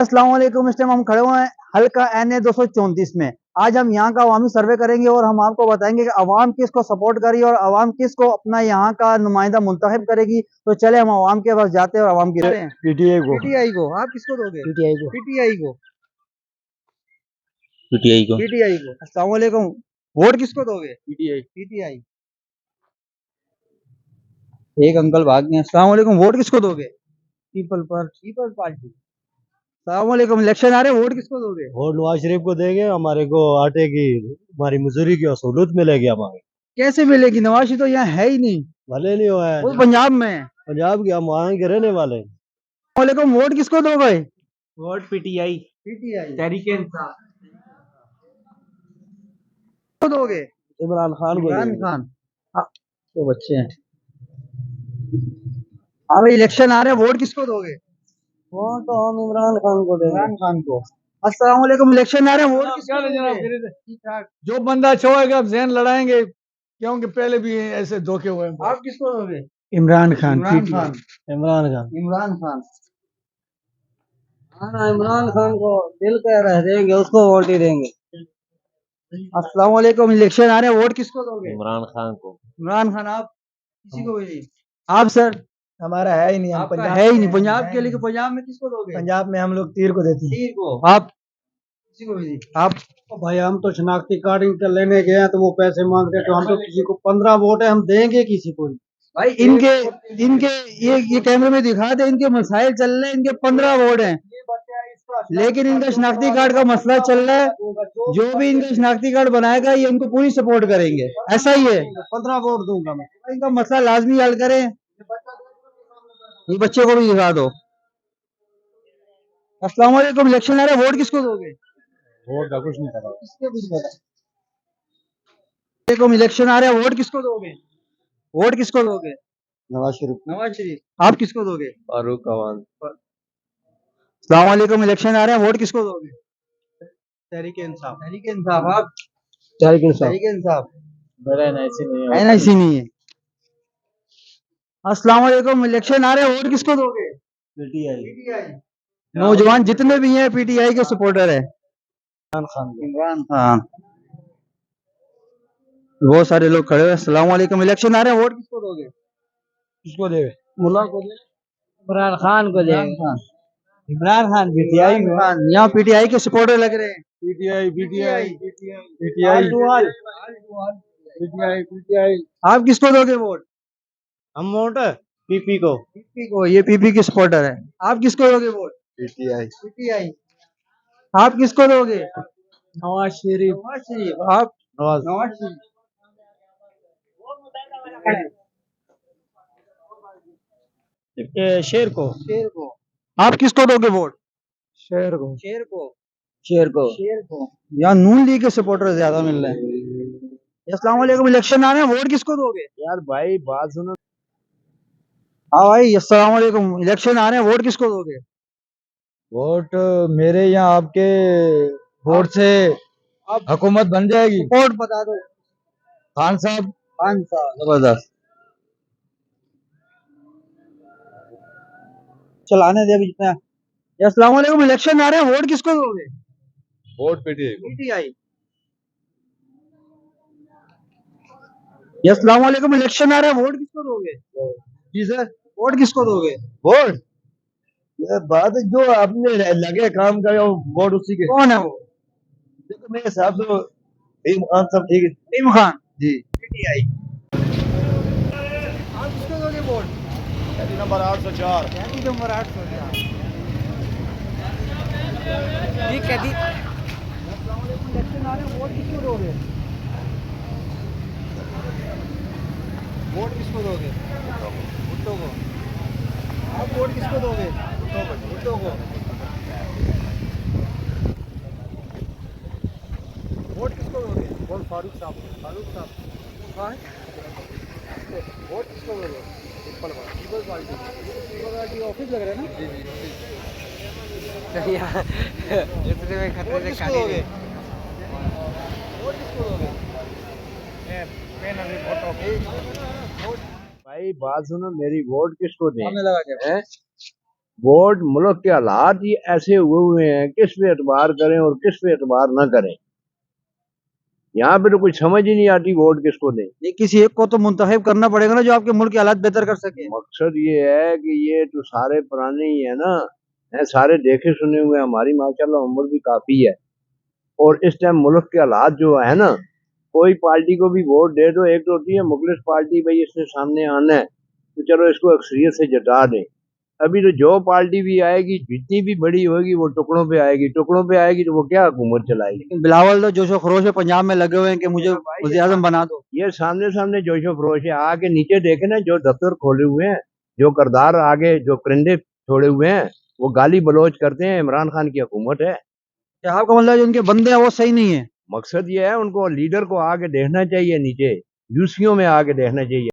अस्सलाम वालेकुम। इस टाइम हम खड़े हुए हैं हल्का NA 234 में। आज हम यहाँ का अवामी सर्वे करेंगे और हम आपको बताएंगे कि अवाम किसको सपोर्ट करी और अवाम किसको अपना यहाँ का नुमाइंदा मुंतखब करेगी। तो चले हम अवाम के पास जाते हैं और अवाम की पीटीआई को। पीटीआई को आप किसको दोगे? पीटीआई को। पीटीआई को। पीटीआई को। पीटीआई को। अस्सलाम वालेकुम। वोट किसको दोगे? पीटीआई। पीटीआई। एक अंकल भाग गए। अस्सलाम वालेकुम। वोट किसको दोगे? People party. अस्सलाम वालेकुम। इलेक्शन आ रहे हैं, वोट किसको दोगे? वोट नवाज शरीफ को देंगे। हमारे को आटे की हमारी मजदूरी की सहूलत मिलेगी हमारे। कैसे मिलेगी? नवाज शरीफ तो यहाँ है ही नहीं। भले नहीं हुआ है, वो पंजाब में है। पंजाब के हम वहाँ के रहने वाले हैं। वालेकुम। वोट किसको दोगे? Vote PTI. PTI. Tehreek Insaf किसको दोगे? इमरान खान को इमरान देंगे। खान। तो बच्चे हैं। हाँ भाई, इलेक्शन आ रहे हैं, वोट किसको दोगे? वोट तो हम इमरान खान को देंगे। इमरान खान को। अस्सलाम वालेकुम। इलेक्शन आ रहे हैं, वोट किसको दोगे? ठीक ठाक। जो बंदा अच्छा होगा अब जहन लड़ाएंगे, क्योंकि पहले भी ऐसे धोखे हुए हैं। आप किसको दोगे? इमरान खान। इमरान खान। इमरान खान। इमरान खान। हाँ, इमरान खान को दिल कह रहे देंगे, उसको वोट ही देंगे। अस्सलाम वालेकुम। इलेक्शन आ रहे हैं, वोट किसको दोगे? इमरान खान को। इमरान खान। आप किसी को भी? आप सर? हमारा है ही नहीं, हम आपका पंजाब है ही से नहीं हैं। पंजाब के लिए। पंजाब में किसको दोगे? पंजाब में हम लोग तीर को देते हैं। तीर को। आप किसी को भी? आप? भाई हम तो शनाख्ती कार्ड इनका लेने गए हैं तो वो पैसे मांग रहे, तो हम तो किसी को 15 वोट है, हम देंगे किसी को। भाई इनके इनके ये कैमरे में दिखा दे, इनके मसाइल चल रहे हैं, इनके 15 वोट हैं, लेकिन इनका शनाख्ती कार्ड का मसला चल रहा है। जो भी इनका शनाख्ती कार्ड बनाएगा ये इनको पूरी सपोर्ट करेंगे, ऐसा ही है। 15 वोट दूंगा मैं। इनका मसला लाजमी हल करें। ये बच्चे को भी दिखा दो। अस्सलाम वालेकुम। इलेक्शन आ रहा है, वोट किसको दोगे? वोट का कुछ नहीं पता। किसको कुछ पता? वालेकुम। इलेक्शन आ रहा है, वोट किसको दोगे? वोट किसको दोगे? नवाज शरीफ। नवाज शरीफ। आप किसको दोगे? फारूक अवान। अस्सलाम वालेकुम। इलेक्शन आ रहे हैं, वोट किसको दोगे? तहरीक इंसाफ। तहरीक इंसाफ। आप? तहरीक इंसाफ। तहरीक इंसाफ। मेरा एनआईसी नहीं है। NIC नहीं है। अस्सलाम वालेकुम। इलेक्शन आ रहे हैं, वोट किसको दोगे? पीटीआई। नौजवान जितने भी हैं PTI के सपोर्टर है। इमरान खान। इमरान खान। बहुत सारे लोग खड़े हुए। अस्सलाम वालेकुम। इलेक्शन आ रहे हैं, वोट किसको दोगे? किसको देवे? मुल्ला को दे? इमरान खान को इमरान देंगे। खान। इमरान खान पीटीआई इमरान खान। यहाँ PTI के सपोर्टर लग रहे हैं। PTI PTI. PTI PTI. आप किसको दोगे वोट? हम वोट पीपी को। PP को। ये PP के सपोर्टर है। आप किसको दोगे वोट? पीटीआई। PTI। आप किसको दोगे? नवाज शरीफ। नवाज शरीफ। आप? नवाज। नवाज शरीफ। शेर को। शेर को। आप किसको दोगे वोट? शेर को। शेर को। शेर को। शेर को। यहाँ नून लीग के सपोर्टर ज्यादा मिल रहे हैं। अस्सलाम वालेकुम। इलेक्शन आ रहे हैं, वोट किसको दोगे? यार भाई बात सुनो। हाँ भाई, अस्सलाम वालेकुम। इलेक्शन आ रहे हैं, वोट किसको दोगे? वोट मेरे यहाँ आपके वोट से हुकूमत बन जाएगी। वोट बता दो। खान साहब। 5 साल। जबरदस्त। चलाने दे अभी जितना। अस्सलाम वालेकुम। इलेक्शन आ रहे हैं, वोट किसको दोगे? वोट पीटीआई को। PTI। अस्सलाम वालेकुम। इलेक्शन आ रहे हैं, वोट किसको दोगे? जी सर। वोट किसको दोगे? वोट ये बात है, जो आपने लगे काम करे वोट उसी के। कौन है वो? देखो मेरे हिसाब से ईम खान साहब ठीक है। टीम खान। जी। PTI। आप किसको दोगे वोट? नंबर 804। कैदी नंबर 804। ठीक है दी। इलेक्शन आ रहे हैं, वोट किसको दोगे? वोट किसको दोगे? भुट्टो को। आप वोट किसको दोगे? भुट्टो को। वोट किसको दोगे? वोट फारूक साहब। फारूक साहब। कहाँ है? वोट किसको दोगे? People party. People party office लग रहा है ना? वोट किसको दोगे? वोट किसको दोगे? भाई बात सुनो मेरी, वोट किसको दें? सामने लगा के। वोट मुल्क के हालात ही ऐसे हुए हैं, किस पे एतबार करें और किस पे एतबार न करें। यहाँ पे तो कुछ समझ ही नहीं आती वोट किसको दें। ये किसी एक को तो मुंतखब करना पड़ेगा ना, जो आपके मुल्क के हालात बेहतर कर सके। मकसद ये है कि ये तो सारे पुराने ही है ना, है सारे देखे सुने हुए। हमारी माशाल्लाह उम्र भी काफी है, और इस टाइम मुल्क के हालात जो है ना, कोई पार्टी को भी वोट दे दो, एक तो होती है मुखलिस पार्टी, भाई इसने सामने आना है तो चलो इसको अक्सरियत से जता दें। अभी तो जो पार्टी भी आएगी, जितनी भी बड़ी होगी, वो टुकड़ों पे आएगी, टुकड़ों पे आएगी तो वो क्या हुकूमत चलाएगी। बिलावल तो जोशो खरोश है, पंजाब में लगे हुए हैं कि मुझे वज़ीर आज़म बना दो। ये सामने सामने जोशो फरोश है, आके नीचे देखे ना, जो दफ्तर खोले हुए हैं, जो करदार आगे जो परिंदे छोड़े हुए हैं, वो गाली बलोच करते हैं। इमरान खान की हुकूमत है। क्या आपका मतलब जो उनके बंदे हैं वो सही नहीं है? मकसद ये है, उनको लीडर को आके देखना चाहिए, नीचे यूसीओ में आके देखना चाहिए।